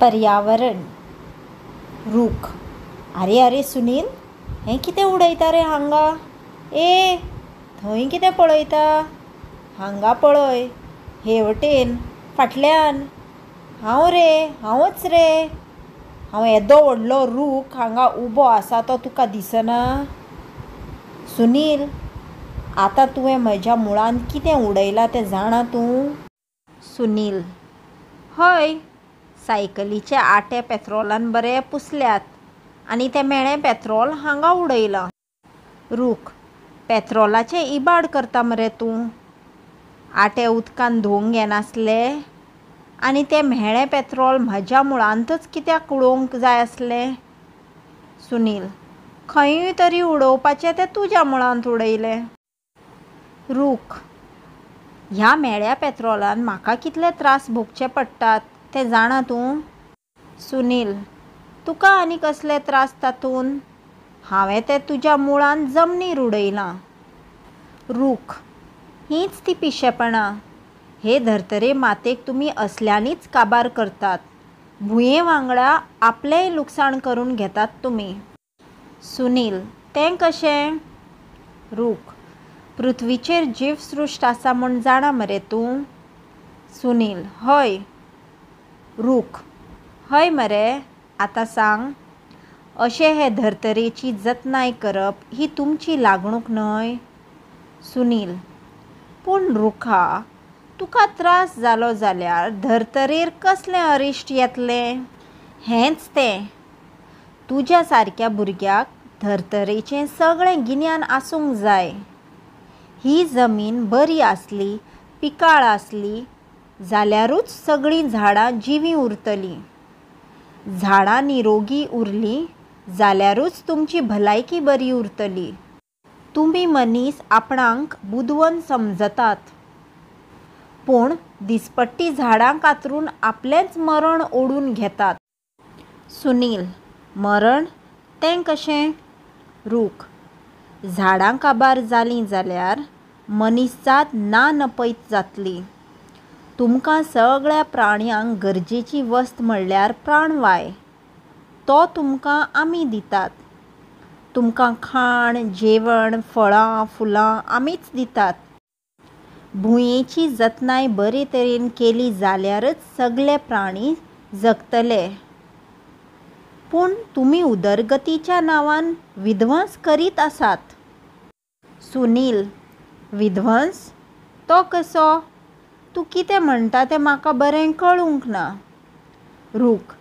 पर्यावरण. रूख. आरे आरे सुनील, हें कितें उडयता रे हांगा? ए थंय कितें पळयता? हांगा पळय, हे वटेन, फाटल्यान. हांव रे, हांवच रे. हांव येदो व्हडलो रूख हांगा उबो आसा तो तुका दिसना? सुनील, आतां तुवें म्हज्या मुळांत कितें उडयलां तें जाणा तूं? सुनील. हय, सायकलीचे आटे पेत्रोलान बरे पुसल्यात आनी तें मेळें पेत्रोल हांगा उडयलां. रूख. पेत्रोलाचें इबाड करता मरे तूं? आटे उदकान धुवंक घेनासले आनी तें म्हेळें पेत्रोल म्हज्या मुळांतच कित्याक उडोवंक जाय आसलें? सुनील. खंयूय तरी उडोवपाचें तें तुज्या मुळांत उडयलें. रूख. ह्या मेळ्या पेत्रोलान म्हाका कितले त्रास भोगचे पडटात तें जाणा तूं? सुनील. तुका आनी कसले त्रास तातूंत? हांवें तें तुज्या मुळांत जमनीर उडयलां. रूख. हींच ती पिशेपणां. हे धर्तरे मातेक तुमी असल्यांनीच काबार करतात. भुंये वांगडा आपलेंय लुकसाण करून घेतात तुमी. सुनील. तें कशें? रूख. पृथ्वीचेर जीवसृश्ट आसा म्हूण जाणा मरे तूं? सुनील. हय. रूख. हय मरे, आतां सांग. अशें हे धर्तरेची जतनाय करप ही तुमची लागणूक न्हय? सुनील. पूण रुखा, तुका त्रास जालो जाल्यार धर्तरेर कसलें अरिश्ट येतलें? हेंच तें. तुज्या सारक्या भुरग्याक धर्तरेचें सगळें गिन्यान आसूंक जाय. ही जमीन बरी आसली, पिकाळ आसली जाल्यारूच सगळीं झाडां जिवीं उरतलीं. झाडां निरोगी उरलीं जाल्यारूच तुमची भलायकी बरी उरतली. तुमी मनीस आपणाक बुदवंत समजतात, पूण दिसपट्टी झाडां कातरून आपलेंच मरण ओडून घेतात. सुनील. मरण? तें कशें? रूख. झाडां काबार जालीं जाल्यार मनीसजात ना नपयत जातली. तुमकां सगळ्या प्राण्यांक गरजेची वस्त म्हणल्यार प्राणवाय. तो तुमकां आमी दितात. तुमकां खाण, जेवण, फळां, फुलां आमीच दितात. भुंयेची जतनाय बरे तरेन केली जाल्यारच सगळे प्राणी जगतले. पूण तुमी उदरगतीच्या नांवान विध्वंस करीत आसात. सुनील. विध्वंस? तो कसो? तूं कितें म्हणटा तें म्हाका बरें कळूंक ना. रूख.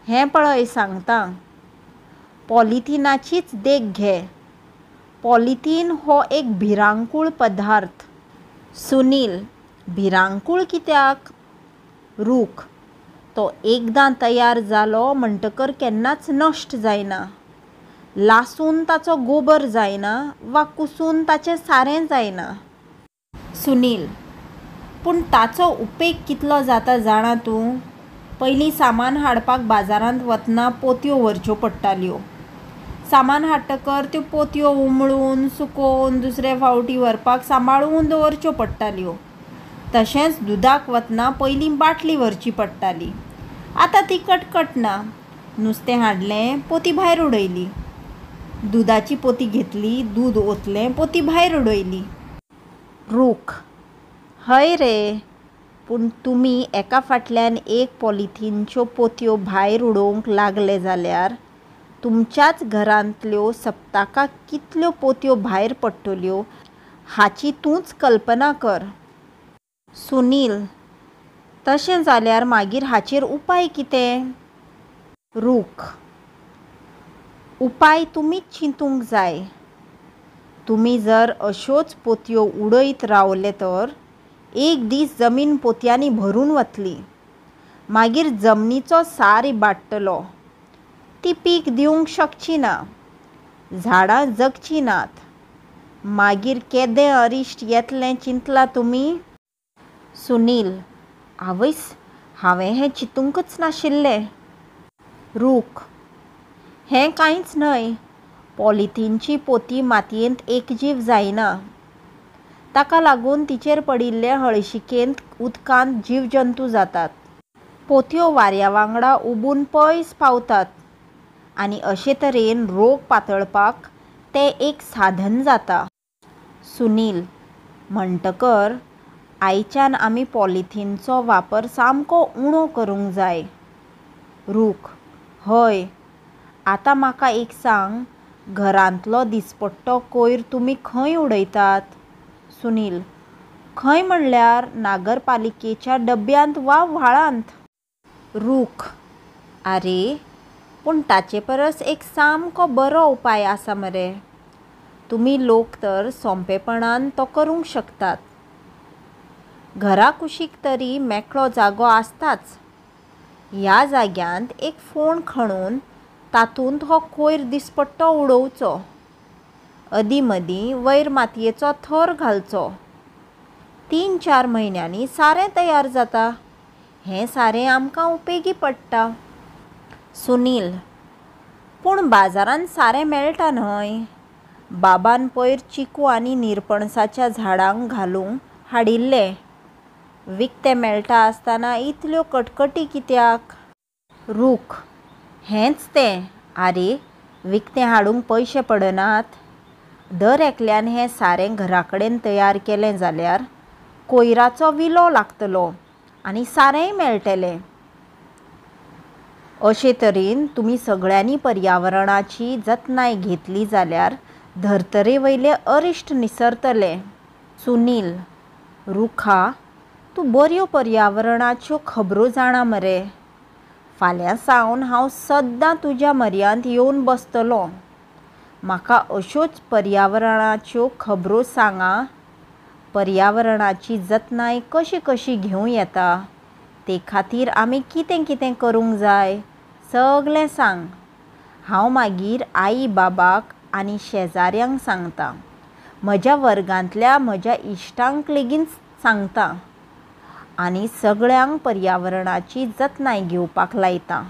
हें पळय सांगतां. पॉलिथिनाचीच देख घे. पॉलिथीन हो एक भिरांकूळ पदार्थ. सुनील. भिरांकूळ कित्याक? रूख. तो एकदां तयार जालो म्हणटकर केन्नाच नश्ट जायना. लासून ताचो गोबर जायना वा कुसून ताचें सारें जायना. सुनील. पूण ताचो उपेग कितलो जाता जाणा तूं? पयलीं सामान हाडपाक बाजारांत वतना पोतयो व्हरच्यो पडटाल्यो. सामान हाडटकर त्यो पोतयो उमळून सुकोवन दुसरे फावटी व्हरपाक सांबाळून दवरच्यो पडटाल्यो. तशेंच दुदाक वतना पयलीं बाटली व्हरची पडटाली. आतां ती कटकट ना. नुस्तें हाडलें, पोती भायर उडयली. दुदाची पोती घेतली, दूद ओतलें, पोती भायर उडयली. रूख. हय रे, पूण तुमी एका फाटल्यान एक पॉलिथीनच्यो पोतयो भायर उडोवंक लागले जाल्यार तुमच्याच घरांतल्यो सप्तकाक कितल्यो पोतयो भायर पडटल्यो हाची तूंच कल्पना कर. सुनील. तशें जाल्यार मागीर हाचेर उपाय कितें? रूख. उपाय तुमीच चिंतूंक जाय. तुमी जर अश्योच पोतयो उडयत रावले तर एक दीस जमीन पोतयांनी भरून वतली. मागीर जमनीचो सार इबाडटलो. ती पीक दिवंक शकची ना. झाडां जगची नात. मागीर केदें अरिश्ट येतलें चिंतलां तुमी? सुनील. आवयस, हांवें हें चिंतूंकच नाशिल्लें. रूख. हें कांयच न्हय. पॉलिथीनची पोती मातयेंत एकजीव जायना. ताका लागून तिचेर पडिल्ले हळशिकेंत उदकांत जीवजंतू जातात. पोथ्यो वाऱ्या वांगडा उबून पयस पावतात आनी अशे तरेन रोग पातळपाक तें एक साधन जाता. सुनील: म्हणटकर आयच्यान आमी पॉलिथिनचो वापर सामको उणो करूंक जाय. रूख: हय. आतां म्हाका एक सांग, घरांतलो दिसपट्टो कोयर तुमी खंय उडयतात? सुनील: खंय म्हणल्यार नागरपालिकेच्या डब्यांत वा व्हाळांत. रूख: आरे, पूण ताचे परस एक सामको बरो उपाय आसा मरे. तुमी लोक तर सोंपेपणान तो करूंक शकतात. घरा कुशीक तरी मेकळो जागो आसताच. ह्या जाग्यांत एक फोंड खणून तातूंत हो कोयर दिसपट्टो उडोवचो. अदीं मदीं वयर मातयेचो थर घालचो. 3-4 म्हयन्यांनी सारें तयार जाता. हें सारें आमकां उपेगी पडटा. सुनील: पूण बाजारांत सारें मेळटा न्हय. बाबान पयर चिकू आनी निरपणसाच्या झाडांक घालूंक हाडिल्ले. विकतें मेळटा आसतना इतल्यो कटकटी कित्याक? रूख: हेंच तें. आरे, विकतें हाडूंक पयशे पडनात. दर एकल्यान हें सारें घराकडेन तयार केलें जाल्यार कोयराचो विलो लागतलो आनी सारेंय मेळटलें. अशे तरेन तुमी सगळ्यांनी पर्यावरणाची जतनाय घेतली जाल्यार धर्तरेवयले अरिश्ट निसरतले. सुनील: रुखा, तूं बऱ्यो पर्यावरणाच्यो खबरो जाणा मरे. फाल्यां सावन हांव सद्दां तुज्या मर्यांत येवन बसतलों. म्हाका अश्योच पर्यावरणाच्यो खबरो सांगा. पर्यावरणाची जतनाय कशी कशी घेवं येता ते खातीर आमी कितें कितें करूंक जाय सगळें सांग. हांव मागीर आई बाबाक आनी शेजाऱ्यांक सांगता. म्हज्या वर्गांतल्या म्हज्या इश्टांक लेगीत सांगता आनी सगळ्यांक पर्यावरणाची जतनाय घेवपाक लायता.